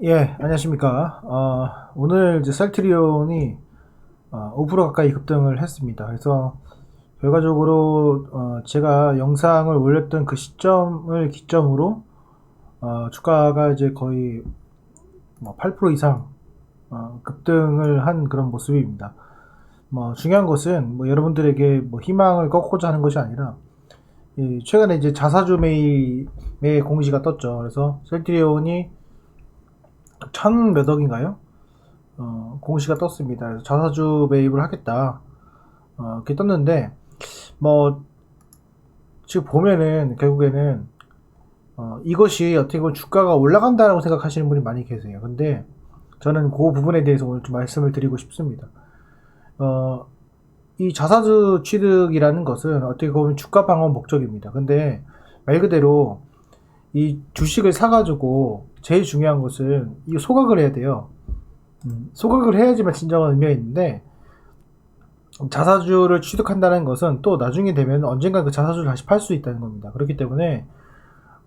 예, 안녕하십니까. 오늘 이제 셀트리온이 5% 가까이 급등을 했습니다. 그래서 결과적으로 제가 영상을 올렸던 그 시점을 기점으로 주가가 이제 거의 뭐 8% 이상 급등을 한 그런 모습입니다. 뭐 중요한 것은 뭐 여러분들에게 뭐 희망을 꺾고자 하는 것이 아니라 이 최근에 이제 자사주 매입의 공시가 떴죠. 그래서 셀트리온이 천 몇 억인가요? 공시가 떴습니다. 그래서 자사주 매입을 하겠다. 이렇게 떴는데, 뭐, 지금 보면은, 결국에는, 이것이 어떻게 보면 주가가 올라간다라고 생각하시는 분이 많이 계세요. 근데, 저는 그 부분에 대해서 오늘 좀 말씀을 드리고 싶습니다. 어, 이 자사주 취득이라는 것은 어떻게 보면 주가 방어 목적입니다. 근데, 말 그대로, 이 주식을 사가지고, 제일 중요한 것은, 이 소각을 해야 돼요. 소각을 해야지만 진정한 의미가 있는데, 자사주를 취득한다는 것은 또 나중에 되면 언젠가 그 자사주를 다시 팔 수 있다는 겁니다. 그렇기 때문에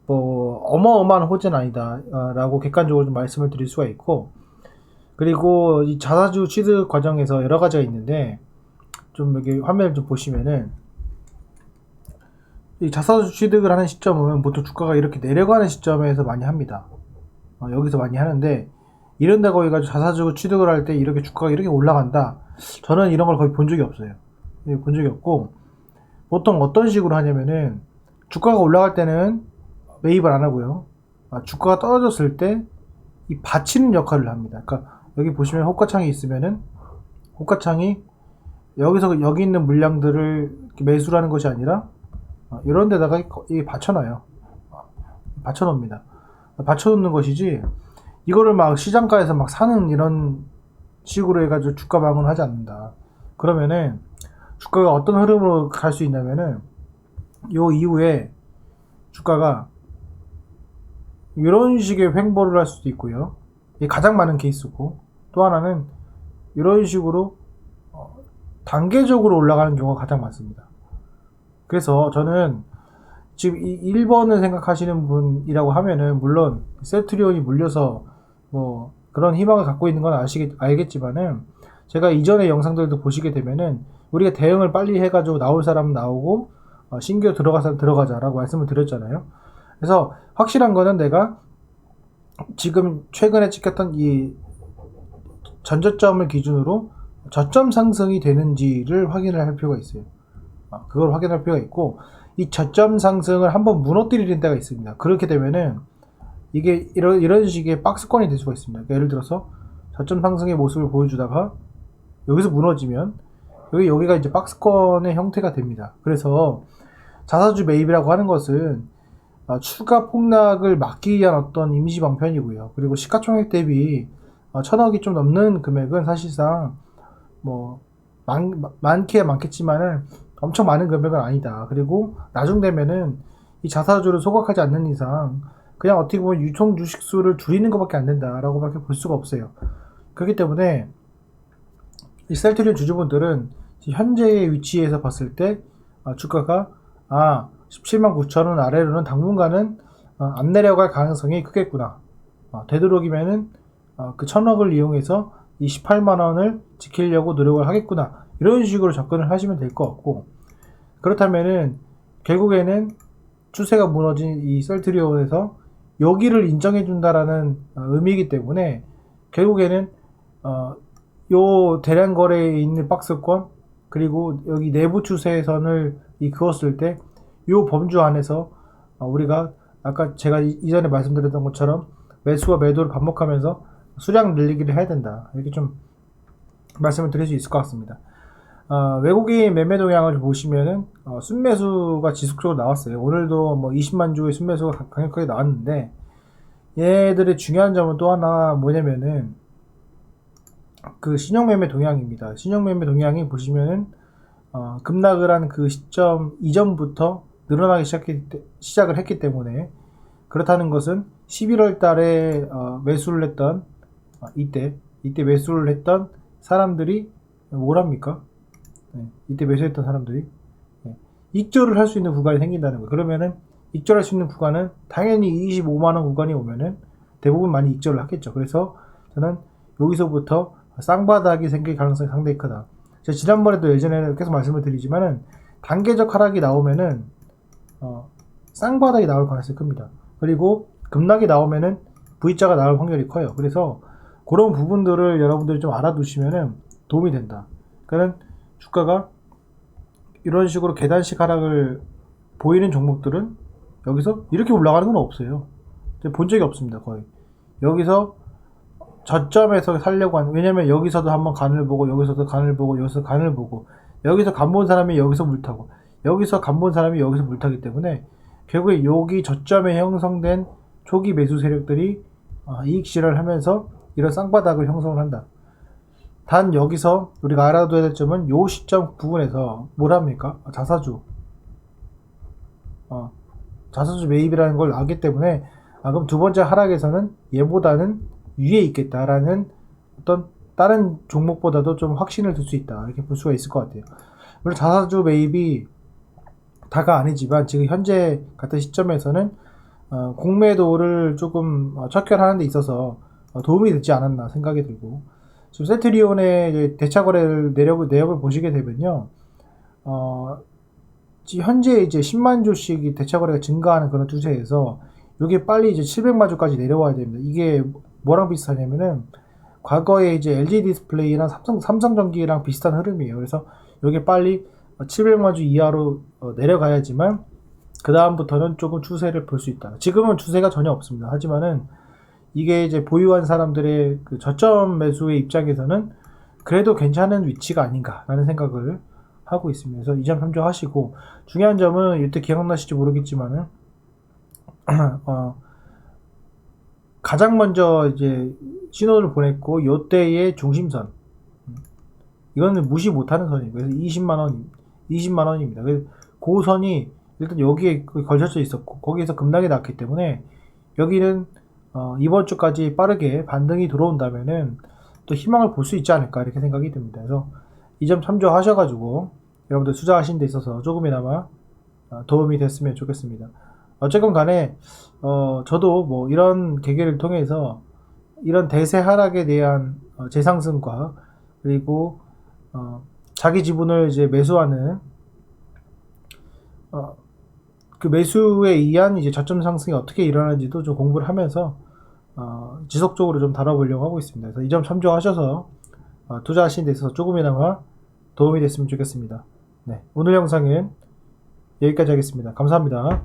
뭐 어마어마한 호재는 아니다라고 객관적으로 좀 말씀을 드릴 수가 있고, 그리고 이 자사주 취득 과정에서 여러 가지가 있는데, 좀 여기 화면을 좀 보시면은 이 자사주 취득을 하는 시점은 보통 주가가 이렇게 내려가는 시점에서 많이 합니다. 여기서 많이 하는데, 이런다고 해가지고 자사주 취득을 할 때 이렇게 주가가 이렇게 올라간다, 저는 이런 걸 거의 본 적이 없어요. 본 적이 없고, 보통 어떤 식으로 하냐면은 주가가 올라갈 때는 매입을 안 하고요. 주가가 떨어졌을 때 이 받치는 역할을 합니다. 그러니까 여기 보시면 호가창이 있으면은 호가창이 여기서 여기 있는 물량들을 매수를 하는 것이 아니라 이런 데다가 이 받쳐놔요. 받쳐놓습니다. 받쳐놓는 것이지, 이거를 막 시장가에서 막 사는 이런 식으로 해가지고 주가 방어는 하지 않는다. 그러면은 주가가 어떤 흐름으로 갈 수 있냐면은 요 이후에 주가가 이런 식의 횡보를 할 수도 있고요. 이게 가장 많은 케이스고, 또 하나는 이런 식으로 단계적으로 올라가는 경우가 가장 많습니다. 그래서 저는 지금 이 1번을 생각하시는 분이라고 하면은, 물론 셀트리온이 물려서 뭐 그런 희망을 갖고 있는 건 알겠지만은, 제가 이전의 영상들도 보시게 되면은 우리가 대응을 빨리 해가지고 나올 사람 나오고 신규 들어갈 사람 들어가자라고 말씀을 드렸잖아요. 그래서 확실한 거는 내가 지금 최근에 찍혔던 이 전저점을 기준으로 저점 상승이 되는지를 확인을 할 필요가 있어요. 그걸 확인할 필요가 있고, 이 저점 상승을 한번 무너뜨리는 때가 있습니다. 그렇게 되면은 이게 이런 식의 박스권이 될 수가 있습니다. 그러니까 예를 들어서 저점 상승의 모습을 보여주다가 여기서 무너지면 여기가 이제 박스권의 형태가 됩니다. 그래서 자사주 매입이라고 하는 것은 추가 폭락을 막기 위한 어떤 임시 방편이고요. 그리고 시가총액 대비 천억이 좀 넘는 금액은 사실상 뭐 많기야 많겠지만은 엄청 많은 금액은 아니다. 그리고 나중 되면은 이 자사주를 소각하지 않는 이상 그냥 어떻게 보면 유통 주식 수를 줄이는 것밖에 안 된다라고밖에 볼 수가 없어요. 그렇기 때문에 이 셀트리온 주주분들은 현재의 위치에서 봤을 때 주가가 17만 9천 원 아래로는 당분간은 안 내려갈 가능성이 크겠구나. 되도록이면은 그 천억을 이용해서 이 18만 원을 지키려고 노력을 하겠구나. 이런 식으로 접근을 하시면 될 것 같고, 그렇다면은 결국에는 추세가 무너진 이 셀트리온에서 여기를 인정해 준다라는 의미이기 때문에, 결국에는 요 대량 거래에 있는 박스권, 그리고 여기 내부 추세선을 그었을 때 요 범주 안에서 우리가 아까 제가 이전에 말씀드렸던 것처럼 매수와 매도를 반복하면서 수량 늘리기를 해야 된다, 이렇게 좀 말씀을 드릴 수 있을 것 같습니다. 외국인 매매 동향을 보시면은 순매수가 지속적으로 나왔어요. 오늘도 뭐 20만 주의 순매수가 강력하게 나왔는데, 얘들의 중요한 점은 또 하나 뭐냐면은 그 신용매매 동향입니다. 신용매매 동향이 보시면은 급락을 한 그 시점 이전부터 늘어나기 시작을 했기 때문에, 그렇다는 것은 11월 달에 매수를 했던 이때 매수를 했던 사람들이 뭐랍니까? 이때 매수했던 사람들이 익절을 할 수 있는 구간이 생긴다는 거예요. 그러면은 익절할 수 있는 구간은 당연히 25만원 구간이 오면은 대부분 많이 익절을 하겠죠. 그래서 저는 여기서부터 쌍바닥이 생길 가능성이 상당히 크다. 제가 지난번에도 예전에 계속 말씀을 드리지만은 단계적 하락이 나오면은 쌍바닥이 나올 가능성이 큽니다. 그리고 급락이 나오면은 V자가 나올 확률이 커요. 그래서 그런 부분들을 여러분들이 좀 알아두시면은 도움이 된다. 그러니까 주가가 이런 식으로 계단식 하락을 보이는 종목들은 여기서 이렇게 올라가는 건 없어요. 본 적이 없습니다. 거의. 여기서 저점에서 살려고 하는, 왜냐면 여기서도 한번 간을 보고, 여기서도 간을 보고, 여기서 간을 보고, 여기서 간 본 사람이 여기서 물타고, 여기서 간 본 사람이 여기서 물타기 때문에 결국에 여기 저점에 형성된 초기 매수 세력들이 이익 실현을 하면서 이런 쌍바닥을 형성을 한다. 단 여기서 우리가 알아둬야 될 점은 요 시점 부분에서 뭘 합니까? 자사주 매입이라는 걸 알기 때문에 그럼 두 번째 하락에서는 얘보다는 위에 있겠다라는 어떤 다른 종목보다도 좀 확신을 둘 수 있다, 이렇게 볼 수가 있을 것 같아요. 물론 자사주 매입이 다가 아니지만 지금 현재 같은 시점에서는 공매도를 조금 척결하는 데 있어서 도움이 되지 않았나 생각이 들고, 지금 세트리온의 대차거래를 내역을 보시게 되면요, 현재 이제 10만 주씩 대차거래가 증가하는 그런 추세에서 이게 빨리 이제 700만 주까지 내려와야 됩니다. 이게 뭐랑 비슷하냐면은 과거에 이제 LG 디스플레이나 삼성전기랑 비슷한 흐름이에요. 그래서 이게 빨리 700만 주 이하로 내려가야지만 그 다음부터는 조금 추세를 볼 수 있다. 지금은 추세가 전혀 없습니다. 하지만은 이게 이제 보유한 사람들의 그 저점 매수의 입장에서는 그래도 괜찮은 위치가 아닌가라는 생각을 하고 있습니다. 그래서 이 점 참조하시고, 중요한 점은 이때 기억나실지 모르겠지만은 가장 먼저 이제 신호를 보냈고 요때의 중심선, 이거는 무시 못하는 선이에요. 그래서 20만 원입니다. 그래서 그 선이 일단 여기에 걸쳐져 있었고 거기에서 급락이 났기 때문에 여기는 이번 주까지 빠르게 반등이 들어온다면은 또 희망을 볼 수 있지 않을까, 이렇게 생각이 듭니다. 그래서 이 점 참조하셔가지고 여러분들 투자하시는 데 있어서 조금이나마 도움이 됐으면 좋겠습니다. 어쨌건 간에 저도 뭐 이런 계기를 통해서 이런 대세 하락에 대한 재상승과, 그리고 자기 지분을 이제 매수하는 그 매수에 의한 이제 저점 상승이 어떻게 일어나는지도 좀 공부를 하면서 지속적으로 좀 다뤄보려고 하고 있습니다. 그래서 이 점 참조하셔서 투자하시는 데 있어서 조금이나마 도움이 됐으면 좋겠습니다. 네, 오늘 영상은 여기까지 하겠습니다. 감사합니다.